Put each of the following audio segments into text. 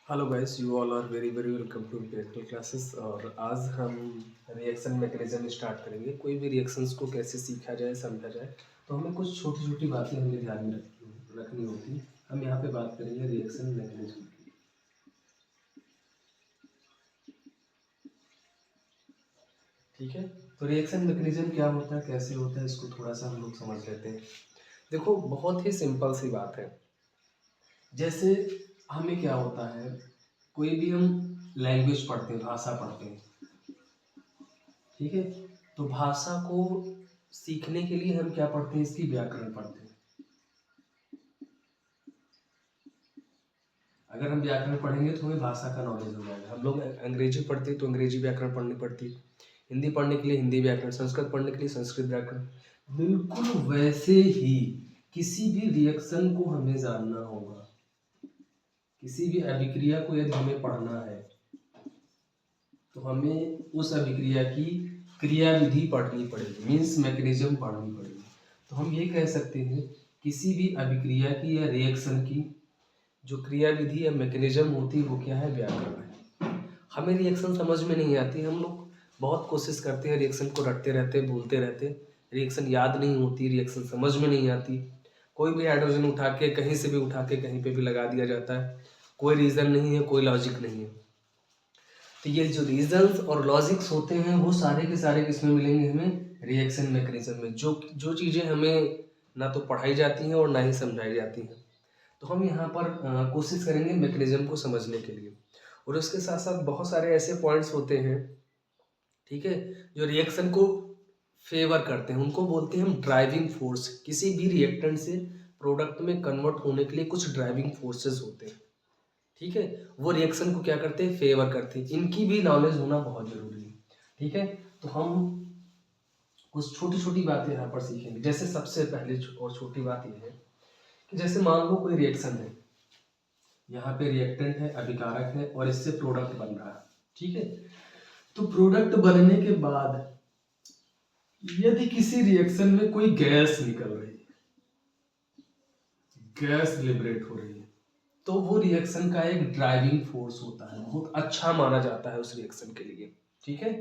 Hello guys, you all are very very welcome to empirical classes. और आज हम reaction mechanism start करेंगे। कोई भी रिएक्शंस को कैसे सीखा जाए, समझा जाए, तो हमें कुछ छोटी छोटी बातें हमें ध्यान में रखनी होती। हम यहाँ पे बात करेंगे रिएक्शन मैकेनिज्म की। ठीक है, तो रिएक्शन मैकेनिज्म क्या होता है, कैसे होता है, इसको थोड़ा सा हम लोग समझ लेते हैं। देखो, बहुत ही सिंपल सी बात है। जैसे हमें क्या होता है, कोई भी हम लैंग्वेज पढ़ते हैं, भाषा पढ़ते हैं, ठीक है, तो भाषा को सीखने के लिए हम क्या पढ़ते हैं, इसकी व्याकरण पढ़ते हैं। अगर हम व्याकरण पढ़ेंगे तो हमें भाषा का नॉलेज हो जाएगा। हम लोग अंग्रेजी पढ़ते हैं तो अंग्रेजी व्याकरण पढ़नी पड़ती है, हिंदी पढ़ने के लिए हिंदी व्याकरण, संस्कृत पढ़ने के लिए संस्कृत व्याकरण। बिल्कुल वैसे ही किसी भी रिएक्शन को हमें जानना होगा, किसी भी अभिक्रिया को यदि हमें पढ़ना है तो हमें उस अभिक्रिया की क्रिया विधि पढ़नी पड़ेगी, मीन्स मैकेनिज्म पढ़नी पड़ेगी। तो हम ये कह सकते हैं, किसी भी अभिक्रिया की या रिएक्शन की जो क्रिया विधि या मैकेनिज्म होती है वो क्या है, व्याकरण है। हमें रिएक्शन समझ में नहीं आती, हम लोग बहुत कोशिश करते हैं, रिएक्शन को रटते रहते, भूलते रहते, रिएक्शन याद नहीं होती, रिएक्शन समझ में नहीं आती। कोई भी हाइड्रोजन उठा के कहीं से भी उठा के कहीं पे भी लगा दिया जाता है, कोई रीज़न नहीं है, कोई लॉजिक नहीं है। तो ये जो रीजंस और लॉजिक्स होते हैं वो सारे के सारे किसमें मिलेंगे, हमें रिएक्शन मैकेनिज्म में। जो जो चीज़ें हमें ना तो पढ़ाई जाती हैं और ना ही समझाई जाती हैं। तो हम यहाँ पर कोशिश करेंगे मैकेनिज्म को समझने के लिए। और उसके साथ साथ बहुत सारे ऐसे पॉइंट्स होते हैं, ठीक है, जो रिएक्शन को फेवर करते हैं, उनको बोलते हैं हम ड्राइविंग फोर्स। किसी भी रिएक्टेंट से प्रोडक्ट में कन्वर्ट होने के लिए कुछ ड्राइविंग फोर्सेस होते हैं, ठीक है, वो रिएक्शन को क्या करते हैं, फेवर करते हैं। इनकी भी नॉलेज होना बहुत जरूरी है, ठीक है। तो हम कुछ छोटी छोटी बातें यहाँ पर सीखेंगे। जैसे सबसे पहले और छोटी बात यह है कि जैसे मान लो कोई रिएक्शन है, यहाँ पे रिएक्टेंट है, अभिकारक है, और इससे प्रोडक्ट बन रहा है, ठीक है। तो प्रोडक्ट बनने के बाद यदि किसी रिएक्शन में कोई गैस निकल रही है, गैस लिबरेट हो रही है, तो वो रिएक्शन का एक ड्राइविंग फोर्स होता है, बहुत अच्छा माना जाता है उस रिएक्शन के लिए, ठीक है।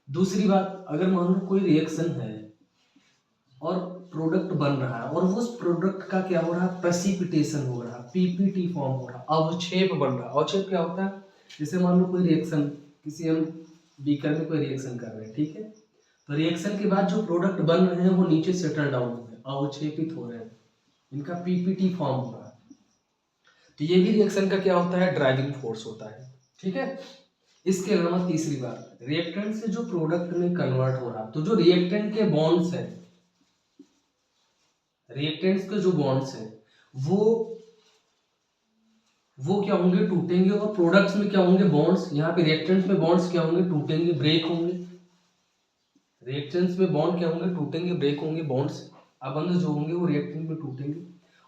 दूसरी बात, अगर मान लो कोई रिएक्शन है और प्रोडक्ट बन रहा है और वो उस प्रोडक्ट का क्या हो रहा है, प्रेसिपिटेशन हो रहा है, पीपीटी फॉर्म हो रहा है, अवक्षेप बन रहा है। अवक्षेप क्या होता है, जैसे मान लो कोई रिएक्शन, किसी हम बीकर में कोई रिएक्शन कर रहे हैं, ठीक है, तो रिएक्शन के बाद जो प्रोडक्ट बन रहे हैं वो नीचे सेटल डाउन हो रहे हैं, अवक्षेपित हो रहे हैं, इनका पीपीटी फॉर्म हो रहा है। तो ये भी रिएक्शन का क्या होता है, ड्राइविंग फोर्स होता है, ठीक है। इसके अलावा तीसरी बात, रिएक्टेंट से जो प्रोडक्ट में कन्वर्ट हो रहा, तो जो रिएक्टेंट के बॉन्ड्स हैं, रिएक्टेंट्स के जो बॉन्ड्स हैं वो क्या होंगे, टूटेंगे। और प्रोडक्ट्स में क्या होंगे, बॉन्ड्स, यहाँ पे रिएक्टेंट्स में बॉन्ड्स क्या होंगे, टूटेंगे, ब्रेक होंगे। रिएक्टेंट्स में बॉन्ड क्या होंगे, टूटेंगे, ब्रेक होंगे, बॉन्ड्स अबंध जो होंगे वो रिएक्टेंट में टूटेंगे।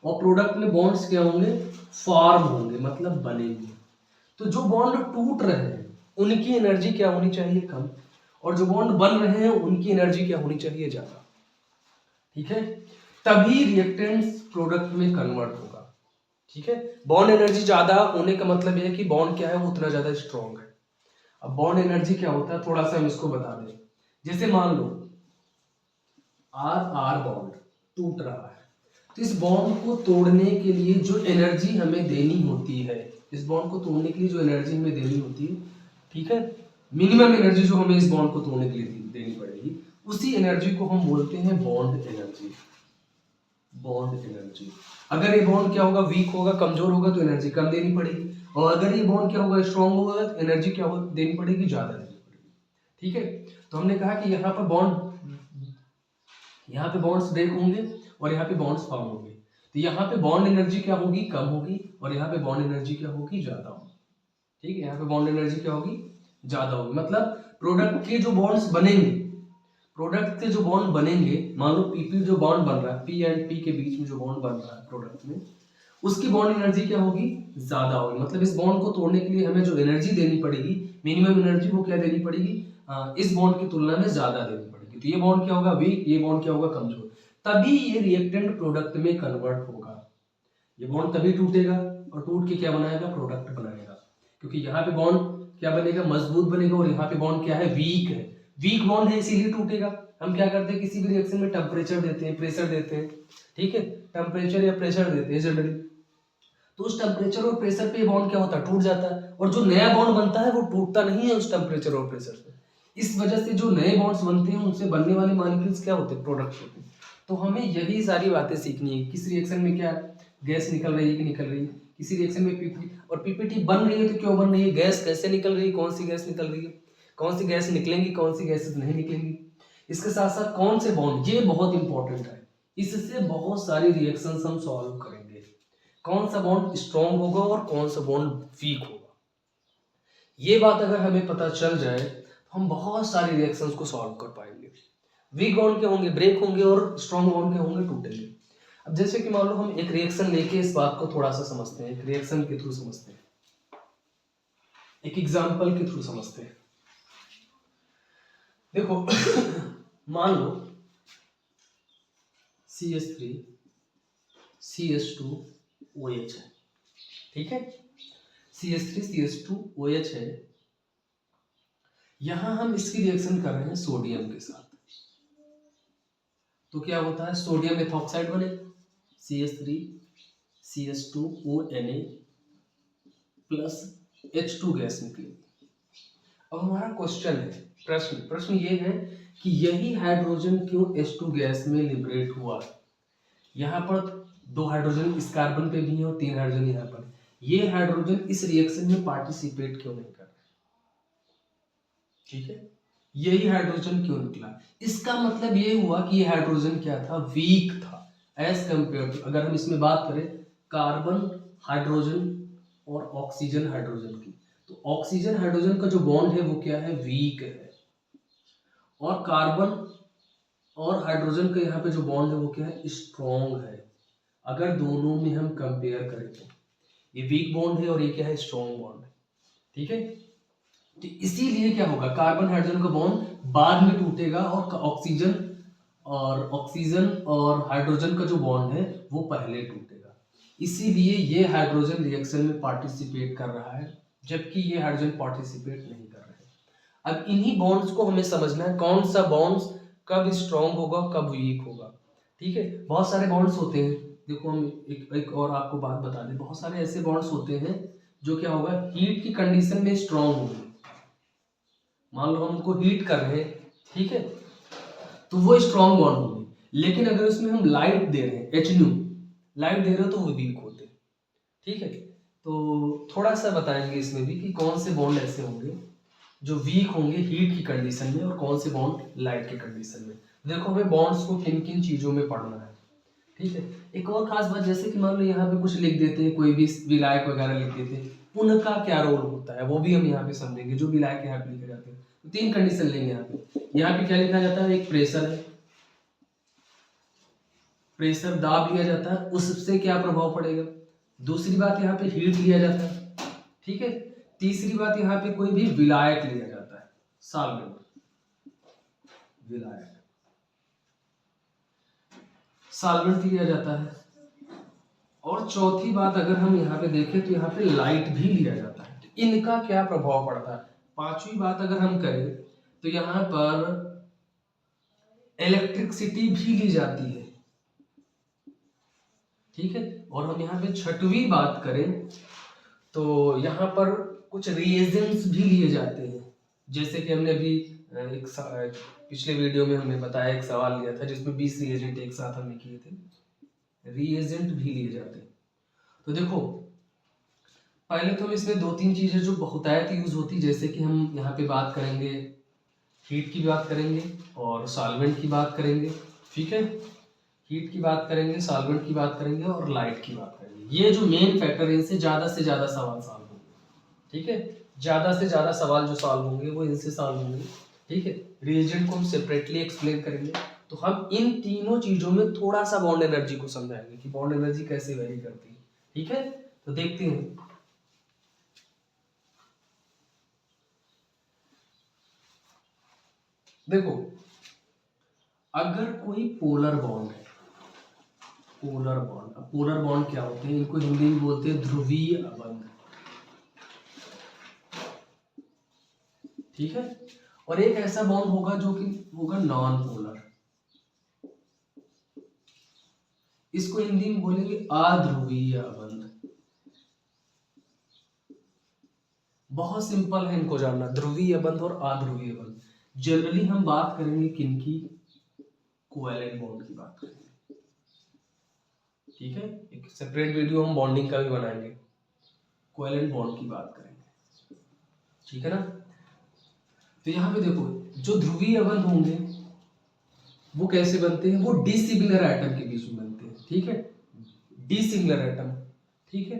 और प्रोडक्ट में बॉन्ड्स क्या होंगे, फॉर्म होंगे, मतलब बनेंगे। तो जो बॉन्ड टूट रहे हैं उनकी एनर्जी क्या होनी चाहिए, कम, और जो बॉन्ड बन रहे हैं उनकी एनर्जी क्या होनी चाहिए, ज्यादा, ठीक है। तभी रिएक्टेंट्स प्रोडक्ट में कन्वर्ट होगा, ठीक है। बॉन्ड एनर्जी ज्यादा होने का मतलब यह है कि बॉन्ड क्या है, वो उतना ज्यादा स्ट्रॉन्ग है। अब बॉन्ड एनर्जी क्या होता है, थोड़ा सा हम इसको बता दें। जैसे मान लो आर आर बॉन्ड टूट रहा है, तो इस बॉन्ड को तोड़ने के लिए जो एनर्जी हमें देनी होती है, इस बॉन्ड को तोड़ने के लिए जो एनर्जी हमें देनी होती है, ठीक है, मिनिमम एनर्जी जो हमें इस बॉन्ड को तोड़ने के लिए देनी पड़ेगी, उसी एनर्जी को हम बोलते हैं बॉन्ड एनर्जी। Bond energy. अगर ये बॉन्ड क्या होगा, वीक होगा, कमजोर होगा, तो एनर्जी कम देनी पड़ेगी। और अगर ये बॉन्ड क्या होगा, स्ट्रांग होगा, तो एनर्जी क्या होगा, देनी पड़ेगी, ज्यादा देनी पड़ेगी, ठीक है। तो हमने कहा कि यहाँ पर बॉन्ड, यहाँ पे बॉन्ड्स ब्रेक होंगे और यहाँ पे बॉन्ड्स फॉर्म होंगे। तो यहाँ पे बॉन्ड एनर्जी क्या होगी, कम होगी, और यहाँ पे बॉन्ड एनर्जी क्या होगी, ज्यादा होगी, ठीक है। यहाँ पे बॉन्ड एनर्जी क्या होगी, ज्यादा होगी। मतलब प्रोडक्ट के जो बॉन्ड्स बनेंगे, प्रोडक्ट के जो बॉन्ड बनेंगे, मान लो पीपी जो बॉन्ड बन रहा है, पी एंड पी के बीच में जो बॉन्ड बन रहा है प्रोडक्ट में, उसकी बॉन्ड एनर्जी क्या होगी, ज्यादा होगी। मतलब इस बॉन्ड को तोड़ने के लिए हमें जो एनर्जी देनी पड़ेगी, मिनिमम एनर्जी, वो क्या देनी पड़ेगी, इस बॉन्ड की तुलना में ज्यादा देनी पड़ेगी। तो ये बॉन्ड क्या होगा, वीक, ये बॉन्ड क्या होगा, कमजोर। तभी ये रिएक्टेंट प्रोडक्ट में कन्वर्ट होगा। ये बॉन्ड तभी टूटेगा और टूट के क्या बनाएगा, प्रोडक्ट बनाएगा। क्योंकि यहाँ पे बॉन्ड क्या बनेगा, मजबूत बनेगा, और यहाँ पे बॉन्ड क्या है, वीक है। वीक बॉन्ड है इसीलिए टूटेगा। हम क्या करते हैं, किसी भी रिएक्शन में टेम्परेचर देते हैं, प्रेशर देते हैं, ठीक है, टेम्परेचर या प्रेशर देते हैं जनरली, तो उस टेम्परेचर और प्रेशर पे बॉन्ड क्या होता है, टूट जाता है। और जो नया बॉन्ड बनता है वो टूटता नहीं है उस टेम्परेचर और प्रेशर से। इस वजह से जो नए बॉन्ड्स बनते हैं उनसे बनने वाले मॉलिक्यूल्स क्या होते हैं, प्रोडक्ट्स होते हैं। तो हमें यही सारी बातें सीखनी है, किस रिएक्शन में क्या गैस निकल रही है कि निकल रही है, किसी रिएक्शन में पीपीटी, और पीपीटी बन रही है तो क्यों बन रही है, गैस कैसे निकल रही है, कौन सी गैस निकल रही है, कौन सी गैस निकलेंगी, कौन सी गैसेस नहीं निकलेंगी, इसके साथ साथ कौन से बॉन्ड, ये बहुत इंपॉर्टेंट है। इससे बहुत सारी रिएक्शंस हम सॉल्व करेंगे, कौन सा बॉन्ड स्ट्रॉन्ग होगा और कौन सा बॉन्ड वीक होगा। ये बात अगर हमें पता चल जाए तो हम बहुत सारी रिएक्शंस को सॉल्व कर पाएंगे। वीक बॉन्ड के होंगे, ब्रेक होंगे, और स्ट्रॉन्ग बॉन्ड के होंगे, टूटेंगे। अब जैसे कि मान लो हम एक रिएक्शन लेके इस बात को थोड़ा सा समझते हैं, एक रिएक्शन के थ्रू समझते हैं, एक एग्जांपल के थ्रू समझते हैं। देखो मान लो CH3 CH2OH है, ठीक है, CH3 CH2OH है। यहां हम इसकी रिएक्शन कर रहे हैं सोडियम के साथ, तो क्या होता है, सोडियम एथॉक्साइड बने, CH3 CH2ONA plus H2 gas निकलेगी। अब हमारा क्वेश्चन है, प्रश्न ये है कि यही हाइड्रोजन क्यों H2 गैस में लिबरेट हुआ। यहाँ पर 2 हाइड्रोजन इस कार्बन पे भी है और 3 हाइड्रोजन यहाँ पर, ये हाइड्रोजन इस रिएक्शन में पार्टिसिपेट क्यों नहीं कर रहे, ठीक है, यही हाइड्रोजन क्यों निकला। इसका मतलब ये हुआ कि ये हाइड्रोजन क्या था, वीक था एज कंपेयर टू, अगर हम इसमें बात करें कार्बन हाइड्रोजन और ऑक्सीजन हाइड्रोजन की, तो ऑक्सीजन हाइड्रोजन का जो बॉन्ड है वो क्या है, वीक है, और कार्बन और हाइड्रोजन का यहाँ पे जो बॉन्ड है वो क्या है, स्ट्रॉन्ग है। अगर दोनों में हम कंपेयर करें तो ये वीक बॉन्ड है और ये क्या है, स्ट्रॉन्ग बॉन्ड है, ठीक है। तो इसीलिए क्या होगा, कार्बन हाइड्रोजन का बॉन्ड बाद में टूटेगा और ऑक्सीजन और हाइड्रोजन का जो बॉन्ड है वो पहले टूटेगा। इसीलिए ये हाइड्रोजन रिएक्शन में पार्टिसिपेट कर रहा है जबकि ये हाइड्रोजन पार्टिसिपेट नहीं कर रहे हैं। अब इन्हीं बॉन्ड्स को हमें समझना है, कौन सा बॉन्ड्स कब स्ट्रॉन्ग होगा कब वीक होगा, ठीक है। बहुत सारे बॉन्ड्स होते हैं, देखो हम एक और आपको बात बता दें, बहुत सारे ऐसे बॉन्ड्स होते हैं जो क्या होगा, हीट की कंडीशन में स्ट्रॉन्ग होंगे। मान लो हम उनको हीट कर रहे हैं, ठीक है, तो वो स्ट्रॉन्ग बॉन्ड होंगे, लेकिन अगर उसमें हम लाइट दे रहे हैं, HNO लाइट दे रहे हो तो वो वीक होते हैं, ठीक है। तो थोड़ा सा बताएंगे इसमें भी कि कौन से बॉन्ड ऐसे होंगे जो वीक होंगे हीट की कंडीशन में और कौन से बॉन्ड लाइट की कंडीशन में। देखो हमें बॉन्ड्स को किन किन चीजों में पढ़ना है, ठीक है। एक और खास बात, जैसे कि मान लो यहाँ पे कुछ लिख देते हैं, कोई भी विलायक वगैरह लिख देते हैं, उनका क्या रोल होता है वो भी हम यहाँ पे समझेंगे। जो विलायक यहाँ पे लिखे जाते हैं तो 3 कंडीशन लेंगे यहाँ पे क्या लिखा जाता है, एक प्रेशर है, प्रेशर दाब लिया जाता है, उससे क्या प्रभाव पड़ेगा। दूसरी बात यहाँ पे हीट लिया जाता है, ठीक है। तीसरी बात यहाँ पे कोई भी विलायक लिया जाता है, सॉल्वेंट, विलायक सॉल्वेंट लिया जाता है। और चौथी बात अगर हम यहाँ पे देखें तो यहाँ पे लाइट भी लिया जाता है, तो इनका क्या प्रभाव पड़ता है। पांचवी बात अगर हम करें तो यहाँ पर इलेक्ट्रिसिटी भी ली जाती है, ठीक है। और हम यहाँ पे छठवीं बात करें तो यहाँ पर कुछ रिएजेंट्स भी लिए जाते हैं, जैसे कि हमने अभी पिछले वीडियो में हमने बताया, एक सवाल लिया था जिसमें 20 रिएजेंट एक साथ हमने किए थे, रिएजेंट भी लिए जाते हैं। तो देखो पहले तो हम इसमें 2-3 चीजें जो बहुतायत यूज होती, जैसे कि हम यहाँ पे बात करेंगे हीट की बात करेंगे और सॉल्वेंट की बात करेंगे, ठीक है। हीट की बात करेंगे, सॉल्वेंट की बात करेंगे और लाइट की बात करेंगे। ये जो मेन फैक्टर है इनसे ज्यादा से ज्यादा सवाल सॉल्व होंगे, ठीक है। ज्यादा से ज्यादा सवाल जो सॉल्व होंगे वो इनसे सॉल्व होंगे, ठीक है। रिएजेंट को हम सेपरेटली एक्सप्लेन करेंगे। तो हम इन तीनों चीजों में थोड़ा सा बॉन्ड एनर्जी को समझाएंगे कि बॉन्ड एनर्जी कैसे वेरी करती है, ठीक है। तो देखते हैं, देखो अगर कोई पोलर बॉन्ड है, पोलर बॉन्ड। अब पोलर बॉन्ड क्या होते हैं, इनको हिंदी में बोलते हैं ध्रुवीय अबंध, ठीक है। और एक ऐसा बॉन्ड होगा जो कि होगा नॉन पोलर, इसको हिंदी में बोलेंगे अध्रुवीय अबंध। बहुत सिंपल है इनको जानना, ध्रुवीय अबंध और अध्रुवीय अबंध। जनरली हम बात करेंगे किनकी, कोवैलेंट बॉन्ड की बात करेंगे, ठीक है। एक सेपरेट वीडियो हम बॉन्डिंग का भी बनाएंगे, कोवैलेंट बॉन्ड की बात करेंगे, ठीक है ना। तो यहाँ पे देखो, जो ध्रुवीय अबंध होंगे वो कैसे बनते हैं, वो डिसिमिलर एटम के बीच में बनते हैं, ठीक है। डिसिमिलर एटम, ठीक है।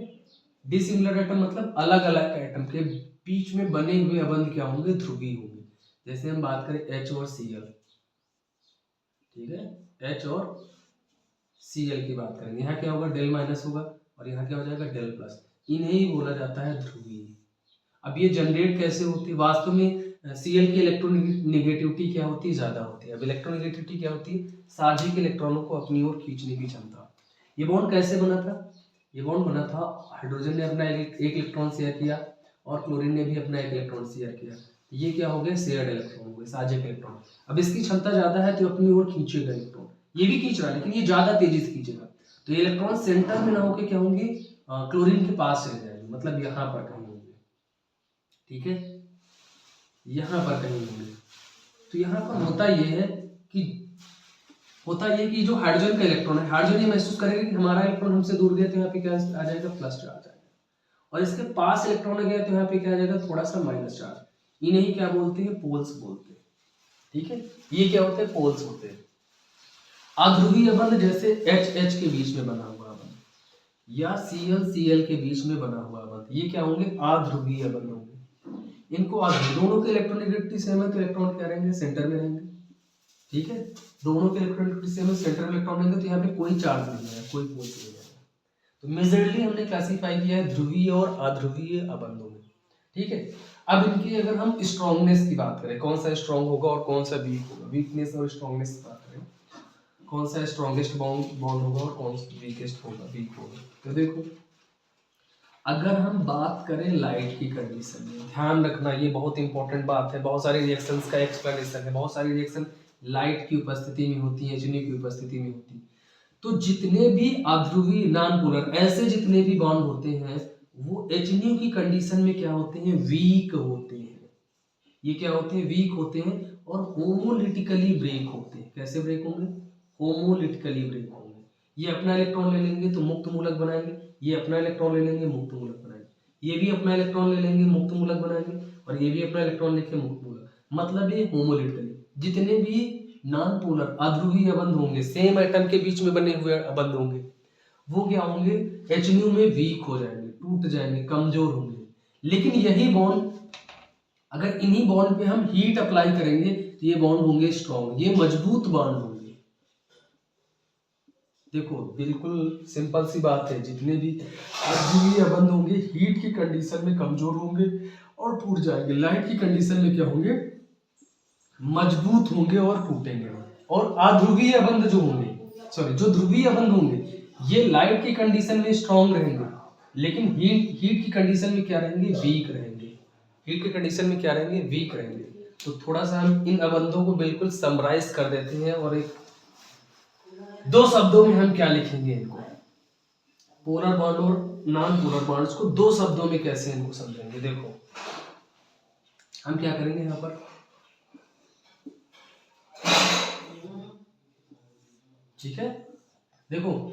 डिसिमिलर एटम मतलब अलग अलग एटम के बीच में बने हुए अबंध क्या होंगे, ध्रुवीय होंगे। जैसे हम बात करें H और Cl, ठीक है, H और Cl की बात करेंगे, यहाँ क्या होगा, डेल माइनस होगा और यहाँ क्या हो जाएगा, डेल प्लस। इन्हें ही बोला जाता है ध्रुवीय। अब ये जनरेट कैसे होती है, वास्तव में Cl की इलेक्ट्रोनेगेटिविटी क्या होती है, ज्यादा होती है। अब इलेक्ट्रोनेगेटिविटी क्या होती है, साझी के इलेक्ट्रॉनों को अपनी ओर खींचने की क्षमता। ये बॉन्ड कैसे बना था, ये बॉन्ड बना था, हाइड्रोजन ने अपना एक इलेक्ट्रॉन शेयर किया और क्लोरीन ने भी अपना एक इलेक्ट्रॉन शेयर किया। ये क्या हो गए, शेयर्ड इलेक्ट्रॉन हो गए, साझे के इलेक्ट्रॉन। अब इसकी क्षमता ज्यादा है तो अपनी ओर खींचेगा इलेक्ट्रॉन, ये भी खींच रहा है लेकिन ये ज्यादा तेजी से खींचेगा। तो ये इलेक्ट्रॉन सेंटर में ना होकर क्या होंगे, क्लोरीन के पास चले जाएंगे, मतलब यहाँ पर कहीं होंगे, ठीक है, यहाँ पर कहीं होंगे। तो यहाँ पर होता ये कि जो हाइड्रोजन का इलेक्ट्रॉन है, हाइड्रोजन ये महसूस करेगा कि हमारा इलेक्ट्रॉन हमसे दूर गया तो यहाँ पे क्या आ जाएगा, प्लस चार्ज आ जाएगा, और इसके पास इलेक्ट्रॉन गया तो यहाँ पे क्या आ जाएगा, थोड़ा सा माइनस चार्ज। इन्हें क्या बोलते हैं, पोल्स बोलते हैं, ठीक है। ये क्या होते हैं, पोल्स होते हैं। अध्रुवीय अबंध जैसे H के बीच में बना हुआ अबंध या Cl के बीच में बना हुआ अबंध, ये क्या होंगे, अध्रुवीय अबंध होंगे। इनको दोनों के इलेक्ट्रोनेगेटिविटी सेम है तो इलेक्ट्रॉन क्या रहेंगे, सेंटर में रहेंगे, ठीक है। दोनों के इलेक्ट्रोनेगेटिविटी सेम है, सेंटर में इलेक्ट्रॉन रहेंगे तो यहाँ पे कोई चार्ज नहीं है, कोई फोर्स नहीं है। तो मेजरली हमने क्लासिफाई किया है ध्रुवीय और अध्रुवीय अबंधों में, ठीक है। अब इनकी अगर हम स्ट्रॉन्गनेस की बात करें, कौन सा स्ट्रॉन्ग होगा और कौन सा वीक होगा, वीकनेस और स्ट्रॉन्गनेस की बात करें, कौन सा स्ट्रॉन्गेस्ट बॉन्ड होगा और कौन सा वीकेस्ट होगा, वीक होगा। तो देखो, अगर हम बात करें लाइट की कंडीशन में, ध्यान रखना ये बहुत इंपॉर्टेंट बात है, बहुत सारे रिएक्शंस का एक्सप्लेनेशन है, बहुत सारी रिएक्शन लाइट की उपस्थिति में होती है, H की उपस्थिति में होती है। तो जितने भी अध्रुवीय नॉन पोलर ऐसे जितने भी बॉन्ड होते हैं वो H की कंडीशन में क्या होते हैं, वीक होते हैं। ये क्या होते हैं, वीक होते हैं और होमोलिटिकली ब्रेक होते हैं। कैसे ब्रेक होंगे, होमोलिटिकली ब्रेक होंगे। ये अपना इलेक्ट्रॉन ले लेंगे तो मुक्त मूलक बनाएंगे, ये अपना इलेक्ट्रॉन ले लेंगे मुक्त मूलक बनाएंगे, ये भी अपना इलेक्ट्रॉन ले लेंगे मुक्त मूलक बनाएंगे और ये भी अपना इलेक्ट्रॉन लेके मुक्त मूलक, मतलब ये होमोलिटिकली। जितने भी नॉन पोलर अध्रुवीय अबंध होंगे, सेम एटम के बीच में बने हुए अबंध होंगे, वो क्या होंगे, H में वीक हो जाएंगे, टूट जाएंगे, कमजोर होंगे। लेकिन यही बॉन्ड अगर इन्हीं बॉन्ड पे हम हीट अप्लाई करेंगे तो ये बॉन्ड होंगे स्ट्रॉन्ग, ये मजबूत बॉन्ड होंगे। देखो बिल्कुल सिंपल सी बात है, जितने भी अध्रुवीय अबंध होंगे हीट की कंडीशन में कमजोर होंगे और टूट जाएंगे, लाइट की कंडीशन में क्या होंगे, मजबूत होंगे और टूटेंगे। और अध्रुवीय अबंध जो होंगे, सॉरी जो ध्रुवीय अबंध होंगे, ये लाइट की कंडीशन में स्ट्रॉन्ग रहेंगे लेकिन हीट की कंडीशन में क्या रहेंगे, वीक रहेंगे। हीट की कंडीशन में क्या रहेंगे, वीक रहेंगे। तो थोड़ा सा हम इन अबंधों को बिल्कुल समराइज कर देते हैं और एक दो शब्दों में हम क्या लिखेंगे इनको, पोलर बॉन्ड और नॉन पोलर बॉन्ड्स को दो शब्दों में कैसे इनको समझेंगे। देखो हम क्या करेंगे यहाँ पर, ठीक है। देखो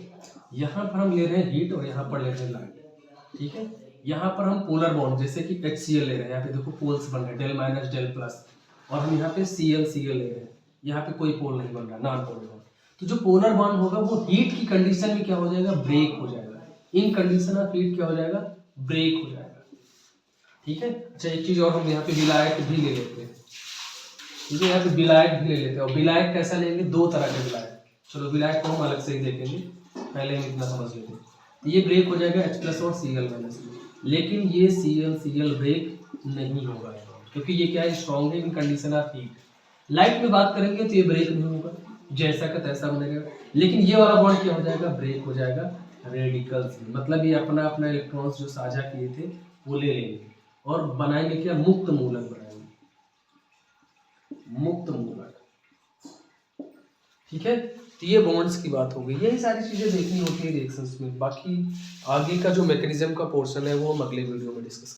यहाँ पर हम ले रहे हैं हीट और यहाँ पर ले रहे हैं लाइट, ठीक है। यहाँ पर हम पोलर बॉन्ड जैसे कि HCl ले रहे हैं, यहाँ पे देखो पोल्स बन रहे हैं, डेल माइनस डेल प्लस, और हम यहाँ पे Cl ले रहे हैं, यहाँ पे कोई पोल नहीं बन रहा, नॉन पोलर बॉन्ड। तो जो पोलर बॉन्ड होगा वो हीट की कंडीशन में क्या हो जाएगा, ब्रेक हो जाएगा, इन कंडीशन ऑफ हीट क्या हो जाएगा, ब्रेक हो जाएगा, ठीक है। अच्छा एक चीज और हम यहाँ पे विलायक भी ले लेते हैं, ठीक है, यहाँ पे विलायक भी ले लेते हैं। और विलायक कैसा लेंगे, दो तरह के विलायक, चलो विलायक को हम अलग से ही देखेंगे, पहले हम इतना समझ लेते हैं। ये ब्रेक हो जाएगा H+ और Cl-, लेकिन ये Cl ब्रेक नहीं होगा क्योंकि ये क्या है, स्ट्रॉन्ग है इन कंडीशन ऑफ हीट। लाइट में बात करेंगे तो ये ब्रेक नहीं होगा, जैसा का तैसा बनेगा, लेकिन ये वाला बॉन्ड क्या हो जाएगा, ब्रेक हो जाएगा रेडिकल्स में, मतलब ये अपना अपना इलेक्ट्रॉन्स जो साझा किए थे वो ले लेंगे और बनाएंगे क्या, मुक्त मूलक बनाएंगे, मुक्त मूलक। ठीक है, तो ये बॉन्ड्स की बात हो गई। यही सारी चीजें देखनी होती है रिएक्शंस में। बाकी आगे का जो मैकेनिज्म का पोर्शन है वो हम अगले वीडियो में डिस्कस